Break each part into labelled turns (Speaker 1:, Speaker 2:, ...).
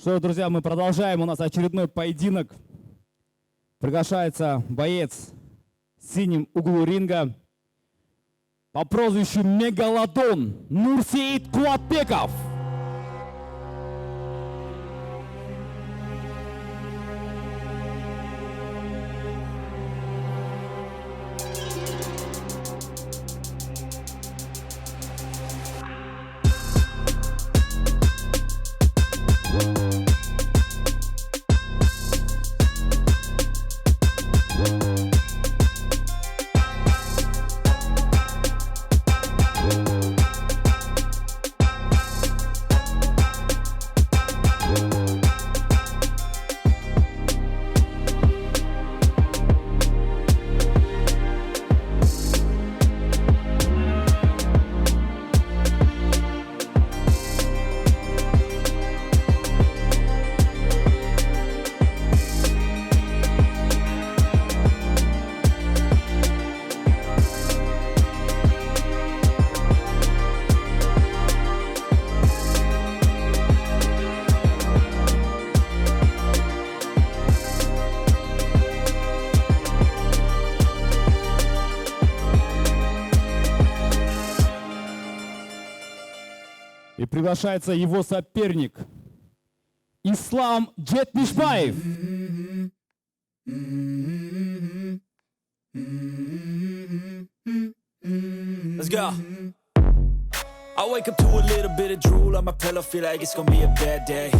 Speaker 1: Что, друзья, мы продолжаем. У нас очередной поединок. Приглашается боец в синем углу ринга по прозвищу Мегалодон Нурсеит Куатбеков. И приглашается его соперник Ислам Джетмишбаев.
Speaker 2: Let's go. I wake up to a little bit of drool on my pillow, feel like it's gonna be a bad day.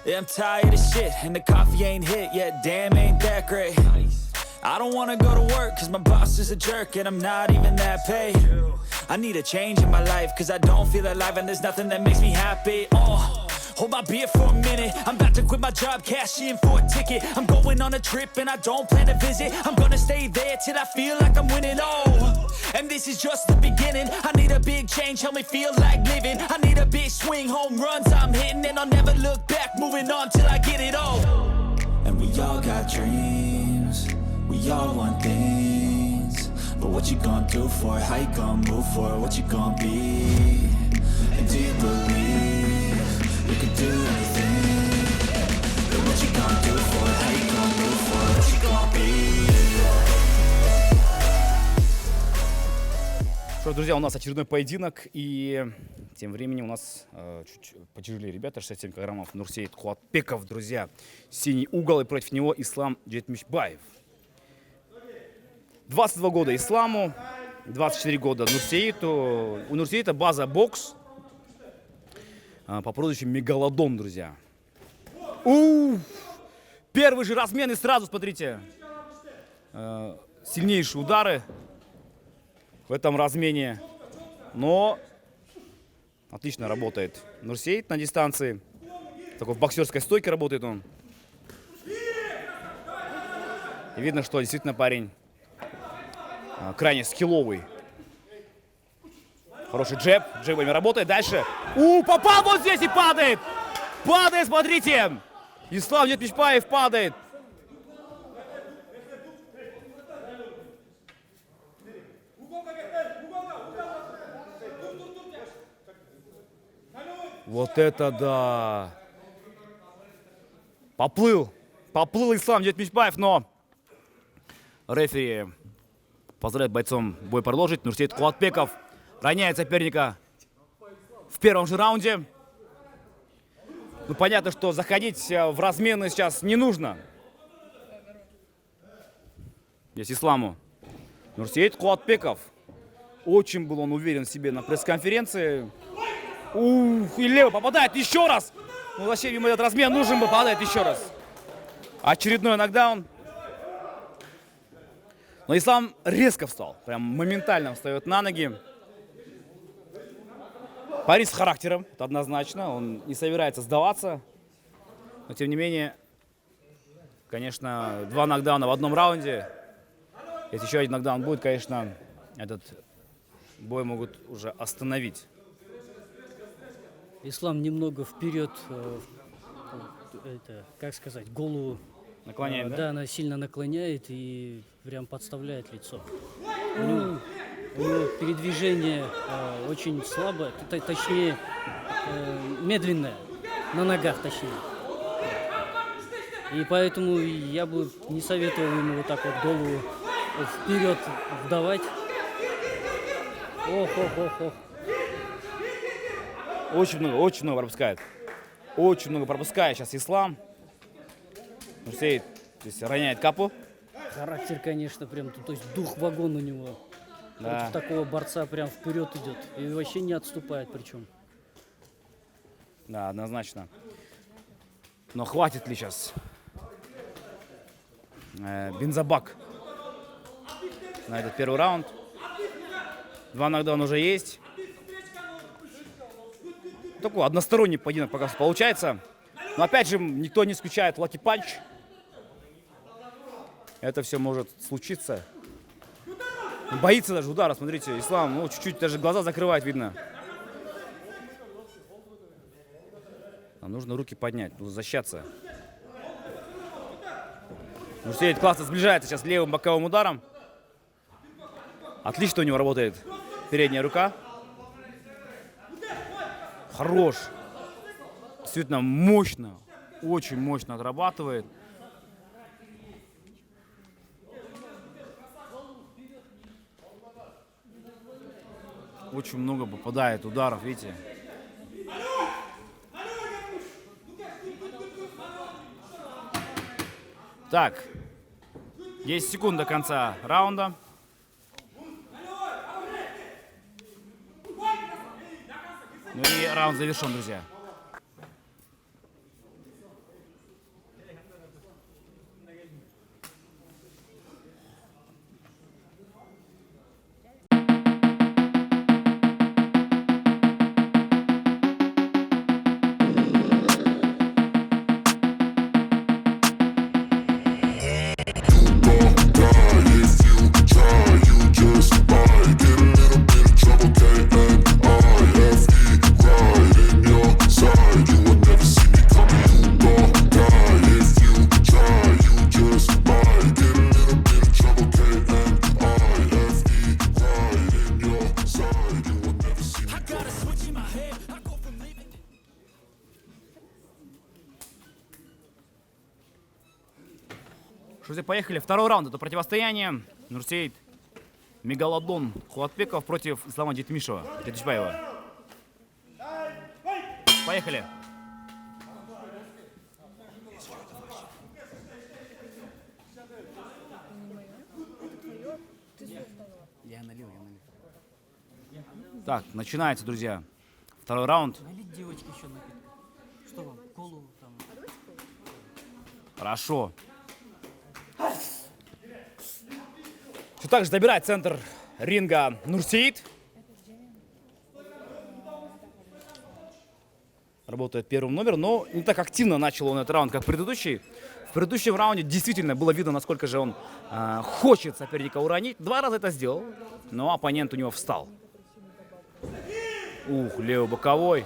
Speaker 2: Yeah, I'm tired of shit, and the coffee ain't hit yet, damn, ain't that great. I don't wanna go to work, cause my boss is a jerk, and I'm not even that paid. I need a change in my life, cause I don't feel alive, and there's nothing that makes me happy. Hold my beer for a minute, I'm about to quit my job, cash in for a ticket. I'm going on a trip and I don't plan to visit. I'm gonna stay there till I feel like I'm winning, and this is just the beginning. I need a big change, help me feel like living. I need a big swing, home runs I'm hitting, and I'll never look back, moving on till I get it all. And we all got dreams, we all want things, but what you gonna do for it? How you gonna move for it? What you gonna be? And do you believe you can do anything? But what you gonna do for it? How you gonna move for it? What you gonna be?
Speaker 1: Что, друзья, у нас очередной поединок, и тем временем у нас чуть потяжелее ребята, 67 килограммов, Нурсеит Куатбеков, друзья. Синий угол, и против него Ислам Джетмишбаев. 22 года Исламу, 24 года Нурсеиту. У Нурсеита база бокс по прозвищу Мегалодон, друзья. Первый же размен, и сразу, смотрите, сильнейшие удары в этом размене. Но отлично работает Нурсеит на дистанции. Такой в боксерской стойке работает он. И видно, что действительно парень крайне скилловый. Хороший джеб. Джебами работает. Дальше. Попал вот здесь и падает. Падает, смотрите. Ислам Джетмишбаев падает. Вот это да. Поплыл Ислам Джетмишбаев, но рефери позволяет бойцам бой продолжить. Нурсеит Куатбеков роняет соперника в первом же раунде. Ну, понятно, что заходить в размены сейчас не нужно. Здесь Исламу. Нурсеит Куатбеков. Очень был он уверен в себе на пресс-конференции. И левый попадает еще раз. Ну, вообще, ему этот размен нужен бы, попадает еще раз. Очередной нокдаун. Но Ислам резко встал. Прям моментально встает на ноги. Парень с характером, это однозначно. Он не собирается сдаваться. Но, тем не менее, конечно, 2 нокдауна в одном раунде. Если еще один нокдаун будет, конечно, этот бой могут уже остановить.
Speaker 3: Ислам немного вперед, как сказать, голову
Speaker 1: Наклоняет, да?
Speaker 3: Да, она сильно наклоняет и прям подставляет лицо. У него передвижение очень слабое, точнее медленное, на ногах точнее. И поэтому я бы не советовал ему вот так вот голову вперед вдавать. Ох, ох, ох, ох.
Speaker 1: Очень много пропускает. Очень много пропускает сейчас Ислам. Нурсейд здесь роняет капу.
Speaker 3: Характер, конечно, прям, то есть дух вагон у него.
Speaker 1: Да.
Speaker 3: Против такого борца прям вперед идет. И вообще не отступает причем.
Speaker 1: Да, однозначно. Но хватит ли сейчас бензобак на этот первый раунд? 2 нокдауна уже есть. Такой односторонний поединок пока что получается. Но опять же, никто не исключает лаки-панч. Это все может случиться. Боится даже удара, смотрите, Ислам, ну, чуть-чуть даже глаза закрывает, видно. Нам нужно руки поднять, нужно защищаться. Нурсейд классно сближается сейчас левым боковым ударом. Отлично у него работает передняя рука. Хорош. Действительно мощно, очень мощно отрабатывает. Очень много попадает ударов, видите. Так, 10 секунд до конца раунда. Ну и раунд завершен, друзья. Друзья, поехали. Второй раунд. Это противостояние. Нурсейд Мегалодон Кулатбеков против Ислама Джетмишева. Джетмишбаева. Поехали. Я налил. Так, начинается, друзья. Второй раунд.
Speaker 3: Налить девочки еще напиток. Что вам, колу там?
Speaker 1: Хорошо. Все так же забирает центр ринга Нурсейд. Работает первым номером, но не так активно начал он этот раунд, как предыдущий. В предыдущем раунде действительно было видно, насколько же он хочет соперника уронить. 2 раза это сделал, но оппонент у него встал. Ух, левый боковой.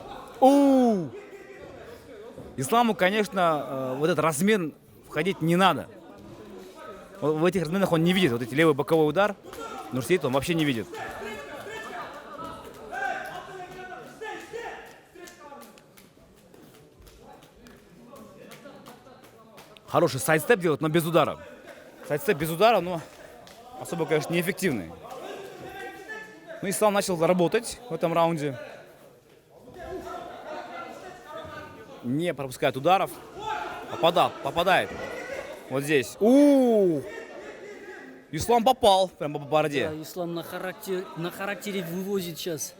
Speaker 1: Исламу, конечно, в этот размен входить не надо. В этих разменах он не видит. Вот эти левый боковой удар Нурсейд он вообще не видит. Хороший сайдстеп делает, но без удара. Сайдстеп без удара, но особо, конечно, неэффективный. Ну, Ислам начал работать в этом раунде. Не пропускает ударов. Попадает. Вот здесь. Ислам попал прямо по бороде.
Speaker 3: Да, Ислам на характере вывозит сейчас.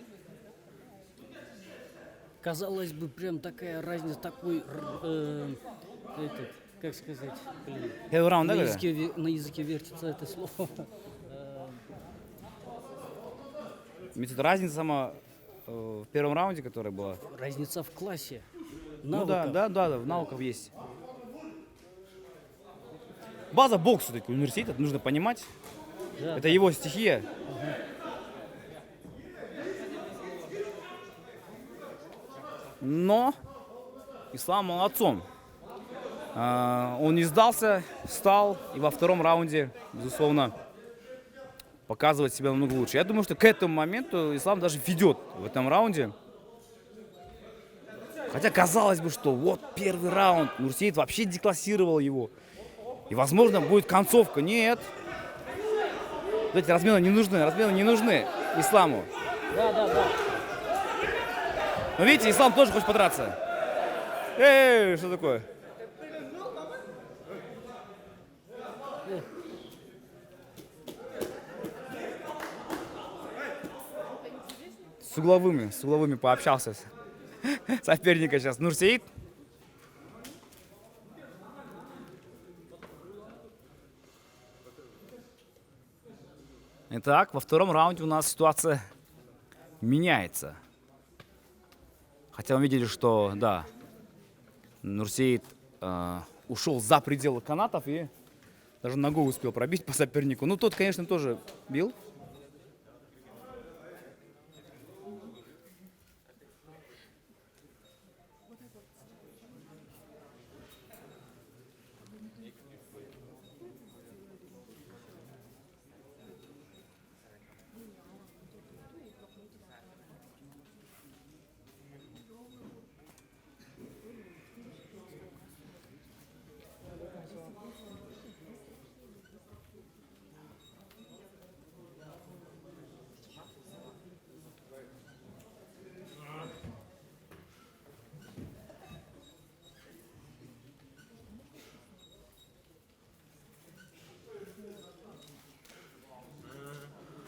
Speaker 3: Казалось бы, прям такая разница, такой, этот, как сказать, блин,
Speaker 1: Первый раунд, да,
Speaker 3: на
Speaker 1: когда?
Speaker 3: языке вертится это слово.
Speaker 1: Видите, разница сама в первом раунде, которая была.
Speaker 3: Разница в классе.
Speaker 1: Ну
Speaker 3: Навыков.
Speaker 1: да, в навыках есть. База бокса все-таки университет, это нужно понимать.
Speaker 3: Да.
Speaker 1: Это его стихия. Но Ислам молодцом. Он не сдался, встал и во втором раунде, безусловно, показывает себя намного лучше. Я думаю, что к этому моменту Ислам даже ведет в этом раунде. Хотя казалось бы, что вот первый раунд, Нурсеид вообще деклассировал его. И, возможно, будет концовка. Нет. Вот эти размены не нужны Исламу.
Speaker 3: Да.
Speaker 1: Но видите, Ислам тоже хочет подраться. Эй, что такое? С угловыми пообщался. Соперника сейчас Нурсеид. Итак, во втором раунде у нас ситуация меняется. Хотя мы видели, что, да, Нурсеид ушел за пределы канатов и даже ногой успел пробить по сопернику. Ну, тот, конечно, тоже бил.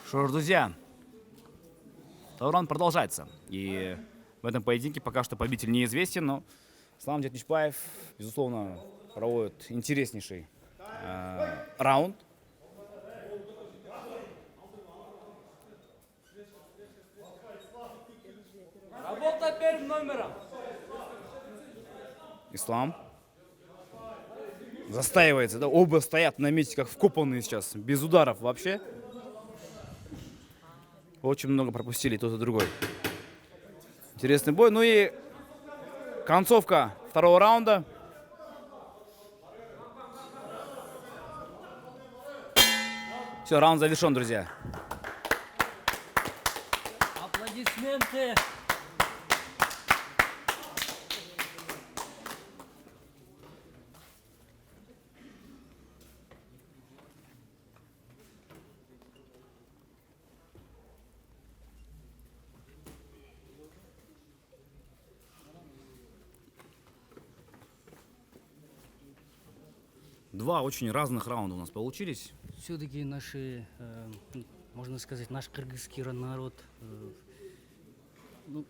Speaker 1: Что ж, друзья, второй раунд продолжается. И в этом поединке пока что победитель неизвестен, но Ислам Джетмишбаев, безусловно, проводит интереснейший раунд.
Speaker 4: Работа первым номером.
Speaker 1: Ислам застаивается, да? Оба стоят на месте, как вкопанные сейчас, без ударов вообще. Очень много пропустили тот и другой. Интересный бой. Ну и концовка второго раунда. Все, раунд завершен, друзья.
Speaker 3: Аплодисменты.
Speaker 1: Два очень разных раунда у нас получились.
Speaker 3: Все-таки наши, можно сказать, наш кыргызский народ ну,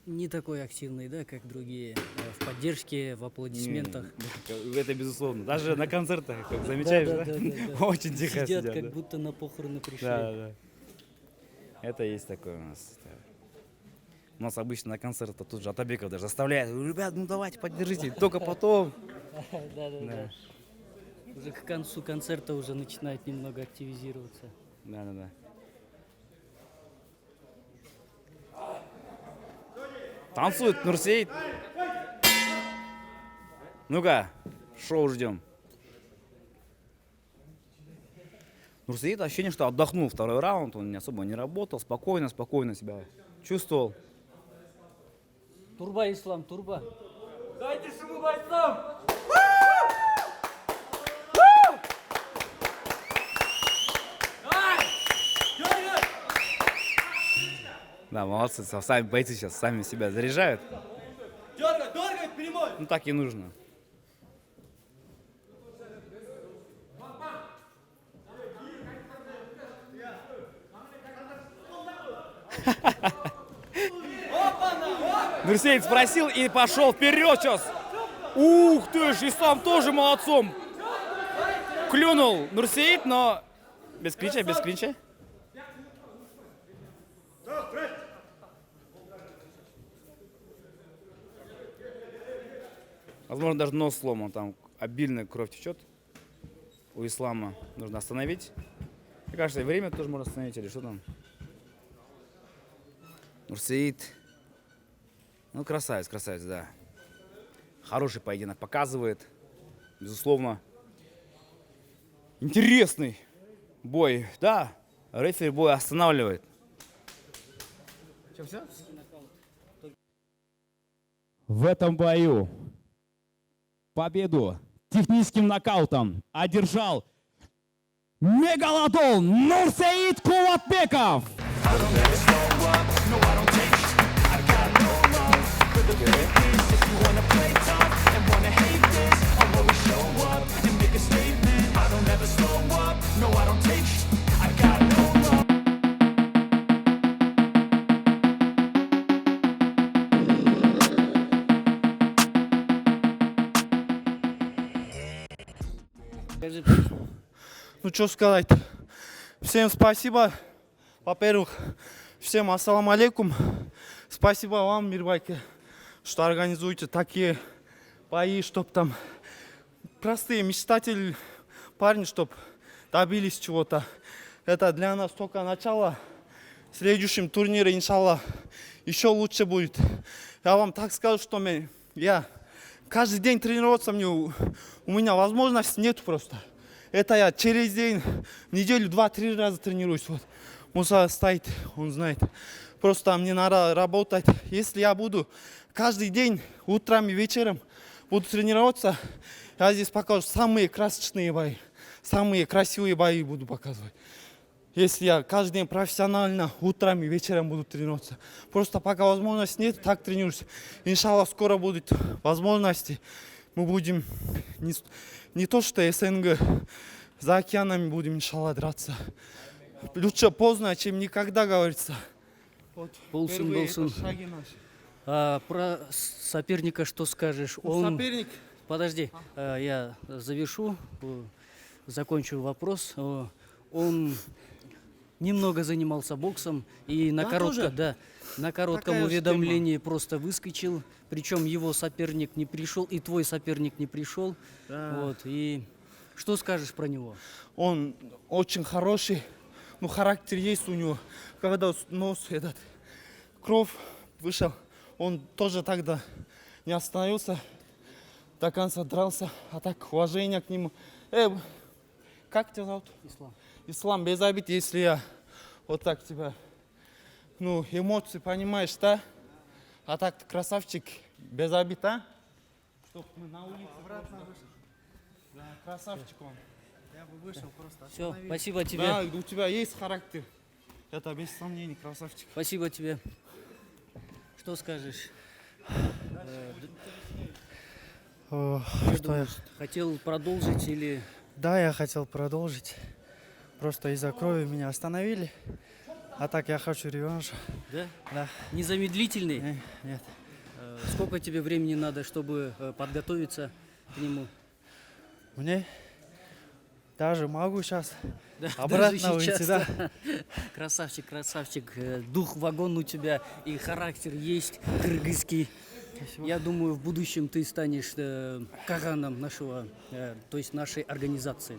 Speaker 3: не такой активный, да, как другие, в поддержке, в аплодисментах.
Speaker 1: Это безусловно. Даже на концертах, как замечаешь, да? Очень тихо
Speaker 3: Сидят,
Speaker 1: сидят,
Speaker 3: как
Speaker 1: да.
Speaker 3: будто на похороны пришли.
Speaker 1: Да. Это есть такое у нас. У нас обычно на концертах тут же Атабеков даже заставляет. Ребят, ну давайте, поддержите. Только потом.
Speaker 3: Да. Уже к концу концерта уже начинает немного активизироваться.
Speaker 1: Да. Танцует Нурсеид. Ну-ка, шоу ждем. Нурсеид ощущение, что отдохнул второй раунд. Он особо не работал, спокойно себя чувствовал.
Speaker 3: Турба, Ислам, турба.
Speaker 4: Дайте шуму бойцам.
Speaker 1: Да, молодцы, сами бойцы сейчас сами себя заряжают.
Speaker 4: Дергай, прямой.
Speaker 1: Ну так и нужно. Нурсеид спросил и пошел вперед сейчас. Ух ты ж, Ислам тоже молодцом. Клюнул Нурсеид, но без клинча. Возможно, даже нос сломан, там обильная кровь течет. У Ислама нужно остановить. Мне кажется, и время тоже можно остановить, или что там. Нурсеид. Ну, красавец, да. Хороший поединок показывает. Безусловно. Интересный бой. Да, рефери бой останавливает. Все? в этом бою победу техническим нокаутом одержал Мегалодон Нурсеит Кулатбеков.
Speaker 3: Скажи,
Speaker 5: Ну что сказать. Всем спасибо. Во-первых, всем ассаламу алейкум. Спасибо вам, Мирбайке, что организуете такие бои, чтоб там простые мечтатели, парни, чтоб добились чего-то. Это для нас только начало. В следующем турнире, иншаллах, еще лучше будет. Я вам так скажу, что я каждый день тренироваться у меня возможности нет просто. Это я через день, в неделю 2-3 раза тренируюсь. Вот. Муса стоит, он знает. Просто мне надо работать. Если я буду каждый день, утром и вечером буду тренироваться, я здесь покажу самые красочные бои, самые красивые бои буду показывать. Если я каждый день профессионально, утром и вечером буду тренироваться. Просто пока возможности нет, так тренируюсь. Иншаллах, скоро будут возможности. Мы будем не то что СНГ, за океанами будем, иншаллах, драться. Лучше поздно, чем никогда, говорится. Вот,
Speaker 3: Болсын,
Speaker 5: впервые
Speaker 3: болсын.
Speaker 5: это шаги наши.
Speaker 3: Про соперника что скажешь?
Speaker 5: Соперник,
Speaker 3: Подожди, я завершу, закончу вопрос. Он немного занимался боксом и на
Speaker 5: тоже?
Speaker 3: на коротком
Speaker 5: Такая же
Speaker 3: уведомлении просто выскочил. Причем его соперник не пришел, и твой соперник не пришел. Вот, и что скажешь про него?
Speaker 5: он очень хороший, ну характер есть у него. Когда нос этот, кровь вышел, он тоже тогда не остановился, до конца дрался, а так уважение к нему. Как тебя зовут?
Speaker 3: Ислам.
Speaker 5: Ислам, без обид, если я вот так тебя, ну, эмоции понимаешь, да? А так ты красавчик, без обид, а? Чтоб мы на улице обратно вышли. Да, красавчик он. Я бы вышел просто.
Speaker 3: Все, спасибо тебе.
Speaker 5: Да, у тебя есть характер. Это без сомнений, красавчик.
Speaker 3: Спасибо тебе. Что скажешь?
Speaker 6: Что я...
Speaker 3: Хотел продолжить или...
Speaker 6: Да, я хотел продолжить. Просто из-за крови меня остановили. А так я хочу реванша.
Speaker 3: Да?
Speaker 6: Да.
Speaker 3: Незамедлительный?
Speaker 6: Нет.
Speaker 3: Сколько тебе времени надо, чтобы подготовиться к нему?
Speaker 6: Мне даже могу сейчас
Speaker 3: Да,
Speaker 6: обратно
Speaker 3: даже
Speaker 6: уйти,
Speaker 3: сейчас,
Speaker 6: да.
Speaker 3: Красавчик, красавчик. Дух вагон у тебя и характер есть кыргызский. Я думаю, в будущем ты станешь Каганом нашего, то есть нашей организации.